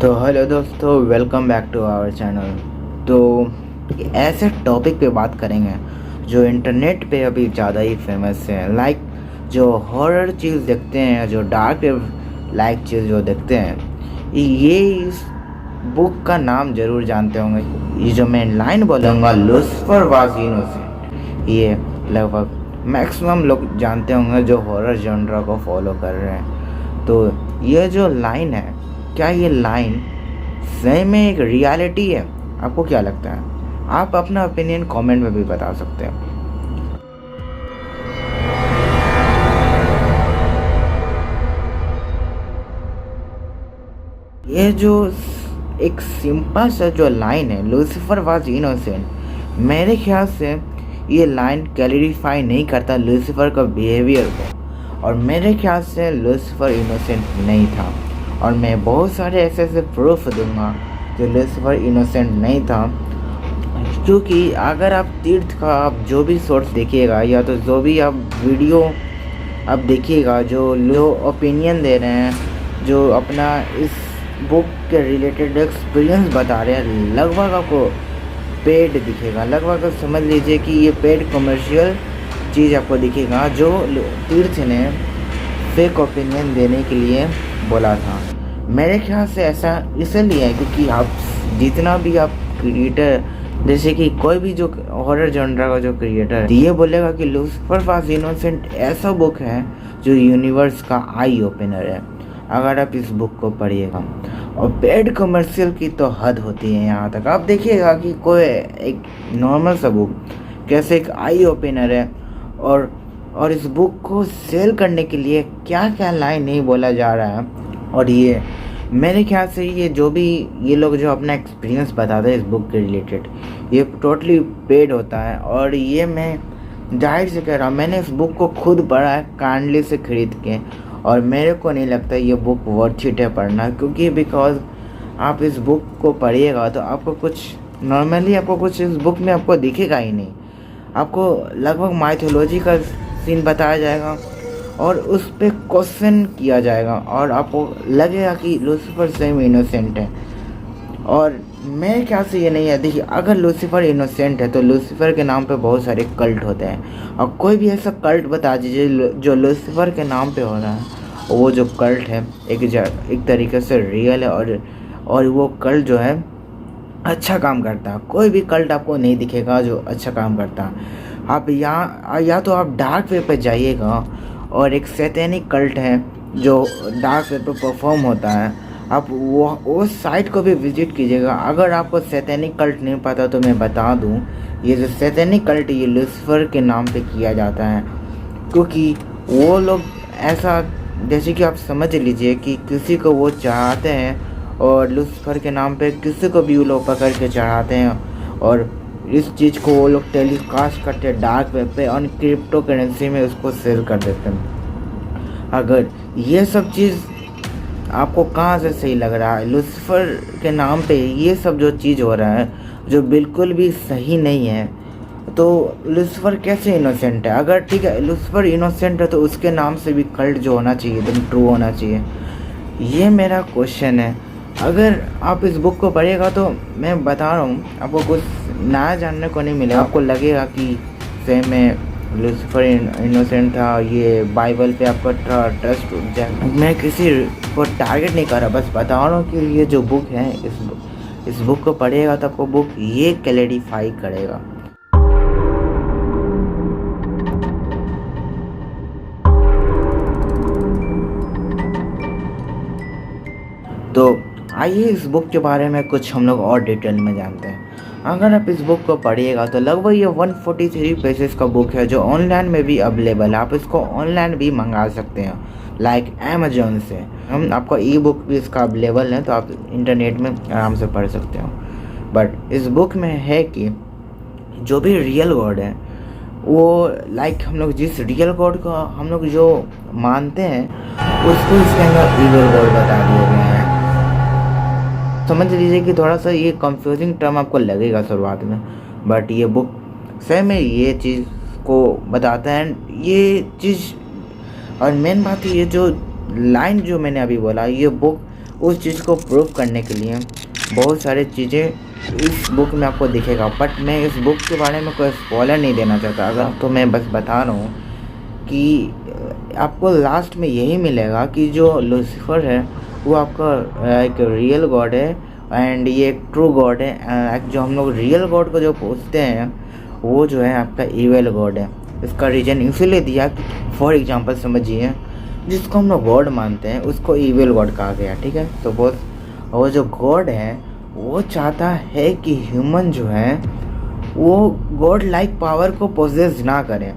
तो हेलो दोस्तों, welcome back to our channel. तो ऐसे टॉपिक पे बात करेंगे जो इंटरनेट पे अभी ज़्यादा ही फेमस है। लाइक जो हॉरर चीज़ देखते हैं, जो डार्क लाइक चीज़ जो देखते हैं, ये इस बुक का नाम ज़रूर जानते होंगे। ये जो मैं लाइन बोलूँगा, लुसिफर वाज इनोसेंट, ये लगभग मैक्सिमम लोग जानते होंगे जो हॉरर जॉनरा को फॉलो कर रहे हैं। तो ये जो लाइन है, क्या ये लाइन सही में एक रियलिटी है? आपको क्या लगता है? आप अपना ओपिनियन कमेंट में भी बता सकते हैं। ये जो एक सिंपल सा जो लाइन है, लूसीफर वाज इनोसेंट, मेरे ख्याल से ये लाइन क्लैरिफाई नहीं करता लूसीफर का बिहेवियर को, और मेरे ख्याल से लूसीफर इनोसेंट नहीं था। और मैं बहुत सारे ऐसे प्रूफ दूंगा जो लूसीफर इनोसेंट नहीं था। क्योंकि अगर आप तीर्थ का आप जो भी सोर्स देखिएगा, या तो जो भी आप वीडियो आप देखिएगा, जो लोग ओपिनियन दे रहे हैं, जो अपना इस बुक के रिलेटेड एक्सपीरियंस बता रहे हैं, लगभग आपको पेड दिखेगा। लगभग आप समझ लीजिए कि ये पेड कमर्शियल चीज़ आपको दिखेगा, जो तीर्थ ने फेक ओपिनियन देने के लिए बोला था। मेरे ख्याल से ऐसा इसलिए है क्योंकि आप जितना भी आप क्रिएटर, जैसे कि कोई भी जो हॉरर जॉनरा का जो क्रिएटर है, ये बोलेगा कि लूसीफर वाज इनोसेंट ऐसा बुक है जो यूनिवर्स का आई ओपनर है अगर आप इस बुक को पढ़िएगा। और पेड कमर्शियल की तो हद होती है यहाँ तक। आप देखिएगा कि कोई एक नॉर्मल सा बुक कैसे एक आई ओपनर है, और इस बुक को सेल करने के लिए क्या क्या लाइन नहीं बोला जा रहा है। और ये मेरे ख्याल से ये जो भी ये लोग जो अपना एक्सपीरियंस बताते हैं इस बुक के रिलेटेड, ये टोटली पेड होता है। और ये मैं जाहिर से कह रहा हूँ, मैंने इस बुक को खुद पढ़ा है काइंडली से ख़रीद के, और मेरे को नहीं लगता ये बुक वर्थ इट है पढ़ना। क्योंकि बिकॉज आप इस बुक को पढ़िएगा तो आपको कुछ नॉर्मली आपको कुछ इस बुक में आपको दिखेगा ही नहीं। आपको लगभग माइथोलॉजी का सीन बताया जाएगा और उस पर क्वेश्चन किया जाएगा, और आपको लगेगा कि लूसीफर सही में इनोसेंट है। और मेरे ख्याल से ये नहीं है। देखिए, अगर लूसीफर इनोसेंट है तो लूसीफर के नाम पे बहुत सारे कल्ट होते हैं, और कोई भी ऐसा कल्ट बता दीजिए जो लूसीफर के नाम पे हो रहा है, वो जो कल्ट है एक तरीके से रियल है, और वो कल्ट जो है अच्छा काम करता है। कोई भी कल्ट आपको नहीं दिखेगा जो अच्छा काम करता है। आप या तो आप डार्क वेब पे जाइएगा, और एक सैतानिक कल्ट है जो डार्क वेब पे परफॉर्म होता है, आप वो साइट को भी विजिट कीजिएगा। अगर आपको सैतानिक कल्ट नहीं पता तो मैं बता दूं, ये जो सैतानिक कल्ट ये लूसीफर के नाम पे किया जाता है। क्योंकि वो लोग ऐसा, जैसे कि आप समझ लीजिए कि किसी को वो चाहते हैं, और लूसीफर के नाम पे किसी को भी वो लोग पकड़ के चढ़ाते हैं, और इस चीज़ को वो लोग टेलीकास्ट करते हैं डार्क वेब पे, और क्रिप्टो करेंसी में उसको सेल कर देते हैं। अगर ये सब चीज़ आपको कहाँ से सही लग रहा है, लूसीफर के नाम पे ये सब जो चीज़ हो रहा है जो बिल्कुल भी सही नहीं है, तो लूसीफर कैसे इनोसेंट है? अगर ठीक है लूसीफर इनोसेंट है तो उसके नाम से भी कल्ट जो होना चाहिए एकदम ट्रू होना चाहिए। ये मेरा क्वेश्चन है। अगर आप इस बुक को पढ़िएगा तो मैं बता रहा हूँ, आपको कुछ नया जानने को नहीं मिलेगा। आपको लगेगा कि सही में लूसीफर इनोसेंट था, ये बाइबल पे आपका ट्रस्ट उठ जाए। मैं किसी को टारगेट नहीं कर रहा, बस बता रहा हूँ कि ये जो बुक है, इस बुक को पढ़िएगा तो आपको बुक ये क्लैरिफाई करेगा। तो आइए इस बुक के बारे में कुछ हम लोग और डिटेल में जानते हैं। अगर आप इस बुक को पढ़िएगा तो लगभग ये 143 पेजेस का बुक है जो ऑनलाइन में भी अवेलेबल है। आप इसको ऑनलाइन भी मंगा सकते हैं, लाइक अमेजोन से। हम आपको ई बुक भी इसका अवेलेबल है, तो आप इंटरनेट में आराम से पढ़ सकते हो। बट इस बुक में है कि जो भी रियल गॉड है, वो लाइक हम लोग जिस रियल गॉड को हम लोग जो मानते हैं, उसको इसके अंदर इविल गॉड बता दिए गए हैं। समझ लीजिए कि थोड़ा सा ये कंफ्यूजिंग टर्म आपको लगेगा शुरुआत में, बट ये बुक सही में ये चीज़ को बताता है। ये चीज़, और मेन बात ये जो लाइन जो मैंने अभी बोला, ये बुक उस चीज़ को प्रूव करने के लिए बहुत सारी चीज़ें इस बुक में आपको दिखेगा। बट मैं इस बुक के बारे में कोई स्पॉइलर नहीं देना चाहता, अगर तो मैं बस बता रहा हूँ कि आपको लास्ट में यही मिलेगा कि जो लूसीफर है वो आपका एक रियल गॉड है एंड ये एक ट्रू गॉड है। जो हम लोग रियल गॉड को जो पूछते हैं वो जो है आपका इविल गॉड है। इसका रीज़न इसीलिए दिया कि फॉर एग्जांपल समझिए, जिसको हम लोग गॉड मानते हैं उसको इविल गॉड कहा गया, ठीक है। तो वो जो गॉड है वो चाहता है कि ह्यूमन जो है वो गॉड लाइक पावर को पोजेस ना करें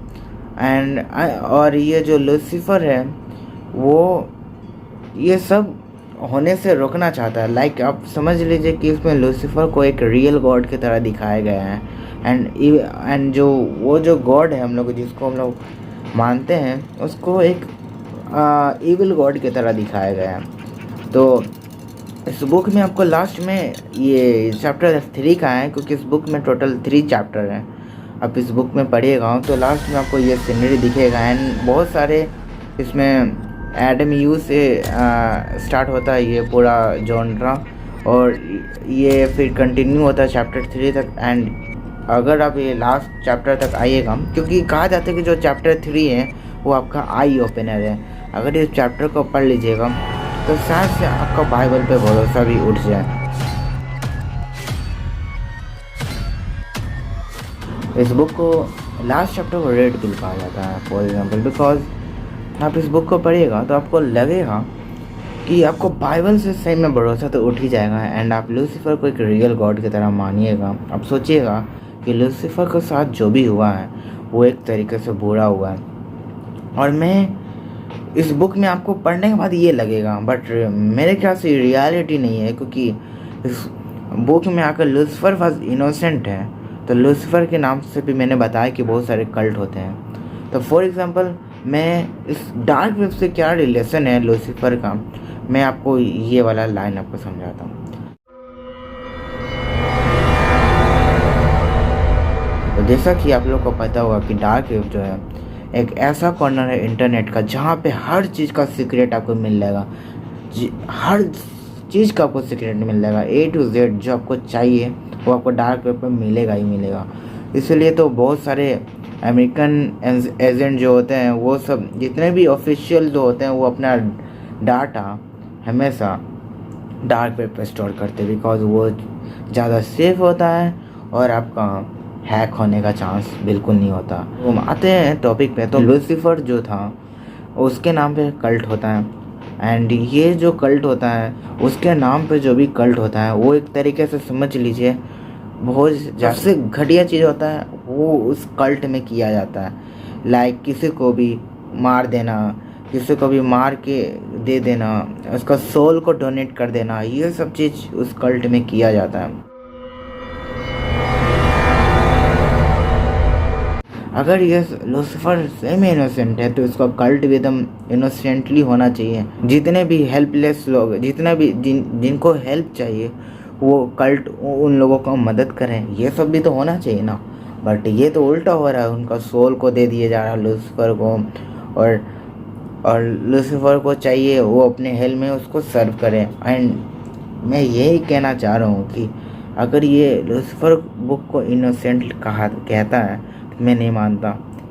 एंड और ये जो लूसीफर है वो ये सब होने से रोकना चाहता है। लाइक आप समझ लीजिए कि इसमें लूसीफर को एक रियल गॉड की तरह दिखाया गया है एंड जो वो जो गॉड है हम लोग जिसको हम लोग मानते हैं उसको एक इविल गॉड की तरह दिखाया गया है। तो इस बुक में आपको लास्ट में ये चैप्टर 3 का है, क्योंकि इस बुक में टोटल 3 चैप्टर हैं। आप इस बुक में पढ़िएगा तो लास्ट में आपको ये सीनरी दिखेगा एंड बहुत सारे इसमें एडम यू से स्टार्ट होता है ये पूरा जॉनरा और ये फिर कंटिन्यू होता है चैप्टर 3 तक। एंड अगर आप ये लास्ट चैप्टर तक आइएगा, क्योंकि कहा जाता है कि जो चैप्टर 3 है वो आपका आई ओपनर है, अगर इस चैप्टर को पढ़ लीजिएगा तो शायद से आपका बाइबल पे भरोसा भी उठ जाए। इस बुक को लास्ट चैप्टर को रेड पिल कहा जाता है फॉर एग्जांपल, बिकॉज आप इस बुक को पढ़िएगा तो आपको लगेगा कि आपको बाइबल से सही में भरोसा तो उठ ही जाएगा एंड आप लूसीफर को एक रियल गॉड की तरह मानिएगा। आप सोचिएगा कि लूसीफर के साथ जो भी हुआ है वो एक तरीके से बुरा हुआ है और मैं इस बुक में आपको पढ़ने के बाद ये लगेगा, बट मेरे ख्याल से रियलिटी नहीं है, क्योंकि इस बुक में आकर लूसीफर वॉज इनोसेंट है। तो लूसीफर के नाम से भी मैंने बताया कि बहुत सारे कल्ट होते हैं। तो फॉर एग्जांपल मैं इस डार्क वेब से क्या रिलेशन है लूसीफर का, मैं आपको ये वाला लाइन आपको समझाता हूँ। तो जैसा कि आप लोग को पता होगा कि डार्क वेब जो है एक ऐसा कॉर्नर है इंटरनेट का जहाँ पे हर चीज़ का सीक्रेट आपको मिल जाएगा। हर चीज़ का आपको सीक्रेट मिल जाएगा, A to Z जो आपको चाहिए वो आपको डार्क वेब पर मिलेगा ही मिलेगा। इसलिए तो बहुत सारे अमेरिकन एजेंट जो होते हैं वो सब जितने भी ऑफिशियल जो होते हैं वो अपना डाटा हमेशा डार्क वेब पर स्टोर करते हैं, बिकॉज वो ज़्यादा सेफ होता है और आपका हैक होने का चांस बिल्कुल नहीं होता। वो आते हैं टॉपिक पे, तो लूसीफर जो था उसके नाम पे कल्ट होता है एंड ये जो कल्ट होता है उसके नाम पे जो भी कल्ट होता है वो एक तरीके से समझ लीजिए बहुत सबसे घटिया चीज़ होता है वो उस कल्ट में किया जाता है। लाइक किसी को भी मार देना, किसी को भी मार के दे देना, उसका सोल को डोनेट कर देना, ये सब चीज़ उस कल्ट में किया जाता है। अगर ये लूसीफर सेम इनोसेंट है तो इसका कल्ट भी एकदम इनोसेंटली होना चाहिए। जितने भी हेल्पलेस लोग, जितना भी जिनको हेल्प चाहिए वो कल्ट उन लोगों को मदद करें, ये सब भी तो होना चाहिए ना। बट ये तो उल्टा हो रहा है, उनका सोल को दे दिया जा रहा है लूसीफर को और लूसीफर को चाहिए वो अपने हेल में उसको सर्व करें। एंड मैं यही कहना चाह रहा हूँ कि अगर ये लूसीफर बुक को इनोसेंट कहता है तो मैं नहीं मानता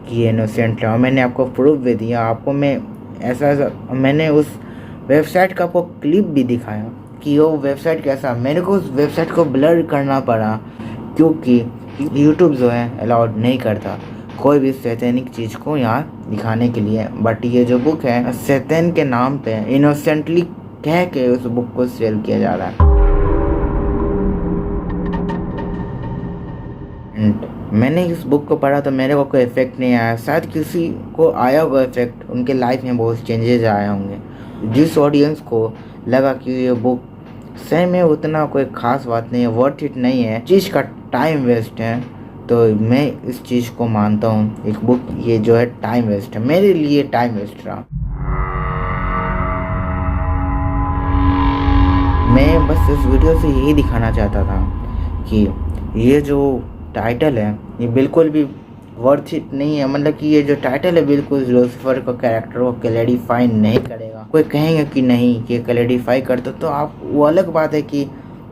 कि ये इनोसेंट है। और मैंने आपको प्रूफ भी दिया, आपको मैं मैंने उस वेबसाइट का आपको क्लिप भी दिखाया कि वो वेबसाइट कैसा। मेरे को उस वेबसाइट को ब्लर करना पड़ा क्योंकि यूट्यूब जो है अलाउड नहीं करता कोई भी सैतानिक चीज़ को यहाँ दिखाने के लिए। बट ये जो बुक है सैतान के नाम पे इनोसेंटली कह के उस बुक को सेल किया जा रहा है। मैंने इस बुक को पढ़ा तो मेरे को कोई इफेक्ट नहीं आया, शायद किसी को आया होगा इफेक्ट, उनके लाइफ में बहुत चेंजेस आए होंगे। जिस ऑडियंस को लगा कि ये बुक सही में उतना कोई ख़ास बात नहीं है, वर्थ इट नहीं है, चीज़ का टाइम वेस्ट है, तो मैं इस चीज़ को मानता हूँ एक बुक ये जो है टाइम वेस्ट है, मेरे लिए टाइम वेस्ट रहा। मैं बस इस वीडियो से यही दिखाना चाहता था कि ये जो टाइटल है ये बिल्कुल भी वर्थ इट नहीं है। मतलब कि ये जो टाइटल है बिल्कुल लूसीफर का कैरेक्टर को क्लैरिफाई नहीं करेगा। कोई कहेंगे कि नहीं ये क्लैरिफाई करता तो आप वो अलग बात है कि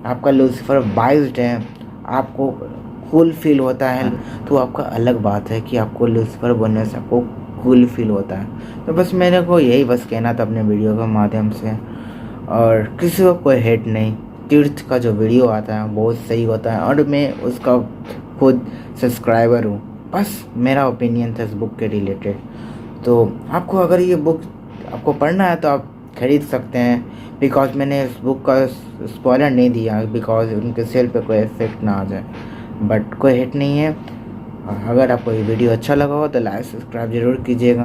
आपका लूसीफर बाइज्ड है, आपको कूल फील होता है, तो आपका अलग बात है कि आपको लूसीफर बनने से आपको कूल फील होता है। तो बस मेरे को यही बस कहना था अपने वीडियो के माध्यम से, और किसी को कोई हेट नहीं। तीर्थ का जो वीडियो आता है बहुत सही होता है और मैं उसका खुद सब्सक्राइबर हूँ। बस मेरा ओपिनियन था इस बुक के रिलेटेड। तो आपको अगर ये बुक आपको पढ़ना है तो आप खरीद सकते हैं, बिकॉज मैंने इस बुक का स्पॉइलर नहीं दिया बिकॉज उनके सेल पे कोई इफेक्ट ना आ जाए। बट कोई हिट नहीं है। अगर आपको ये वीडियो अच्छा लगा हो तो लाइक सब्सक्राइब ज़रूर कीजिएगा।